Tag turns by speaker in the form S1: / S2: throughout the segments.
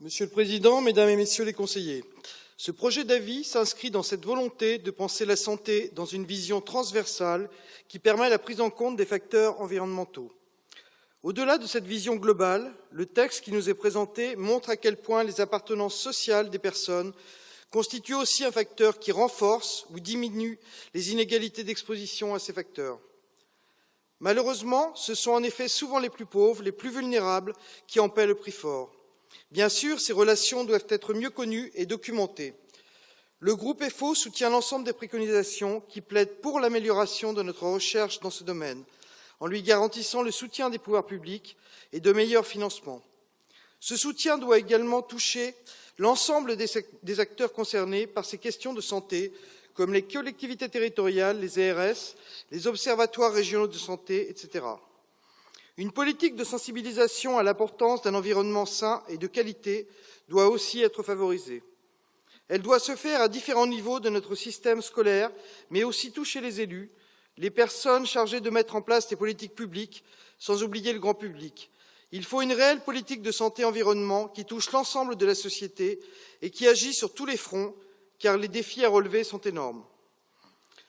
S1: Monsieur le Président, Mesdames et Messieurs les conseillers, ce projet d'avis s'inscrit dans cette volonté de penser la santé dans une vision transversale qui permet la prise en compte des facteurs environnementaux. Au-delà de cette vision globale, le texte qui nous est présenté montre à quel point les appartenances sociales des personnes constituent aussi un facteur qui renforce ou diminue les inégalités d'exposition à ces facteurs. Malheureusement, ce sont en effet souvent les plus pauvres, les plus vulnérables qui en paient le prix fort. Bien sûr, ces relations doivent être mieux connues et documentées. Le groupe FO soutient l'ensemble des préconisations qui plaident pour l'amélioration de notre recherche dans ce domaine, en lui garantissant le soutien des pouvoirs publics et de meilleurs financements. Ce soutien doit également toucher l'ensemble des acteurs concernés par ces questions de santé, comme les collectivités territoriales, les ARS, les observatoires régionaux de santé, etc. Une politique de sensibilisation à l'importance d'un environnement sain et de qualité doit aussi être favorisée. Elle doit se faire à différents niveaux de notre système scolaire, mais aussi toucher les élus, les personnes chargées de mettre en place les politiques publiques, sans oublier le grand public. Il faut une réelle politique de santé-environnement qui touche l'ensemble de la société et qui agit sur tous les fronts, car les défis à relever sont énormes.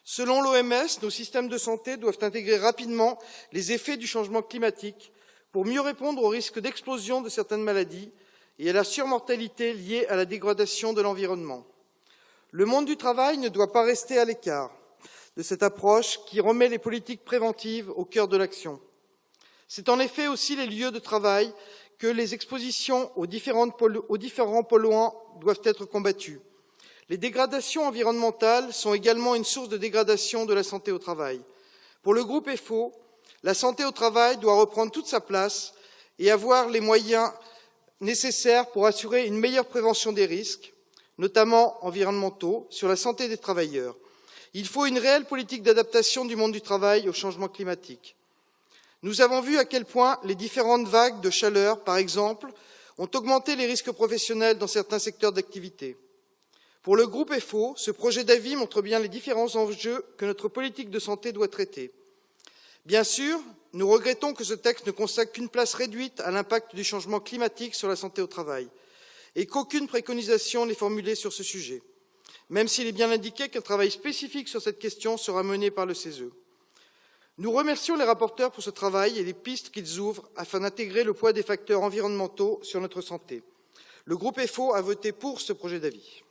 S1: Selon l'OMS, nos systèmes de santé doivent intégrer rapidement les effets du changement climatique pour mieux répondre au risque d'explosion de certaines maladies et à la surmortalité liée à la dégradation de l'environnement. Le monde du travail ne doit pas rester à l'écart de cette approche qui remet les politiques préventives au cœur de l'action. C'est en effet aussi les lieux de travail que les expositions aux différents polluants doivent être combattues. Les dégradations environnementales sont également une source de dégradation de la santé au travail. Pour le groupe FO, la santé au travail doit reprendre toute sa place et avoir les moyens nécessaires pour assurer une meilleure prévention des risques, notamment environnementaux, sur la santé des travailleurs. Il faut une réelle politique d'adaptation du monde du travail au changement climatique. Nous avons vu à quel point les différentes vagues de chaleur, par exemple, ont augmenté les risques professionnels dans certains secteurs d'activité. Pour le groupe FO, ce projet d'avis montre bien les différents enjeux que notre politique de santé doit traiter. Bien sûr, nous regrettons que ce texte ne consacre qu'une place réduite à l'impact du changement climatique sur la santé au travail et qu'aucune préconisation n'est formulée sur ce sujet, même s'il est bien indiqué qu'un travail spécifique sur cette question sera mené par le CESE. Nous remercions les rapporteurs pour ce travail et les pistes qu'ils ouvrent afin d'intégrer le poids des facteurs environnementaux sur notre santé. Le groupe FO a voté pour ce projet d'avis.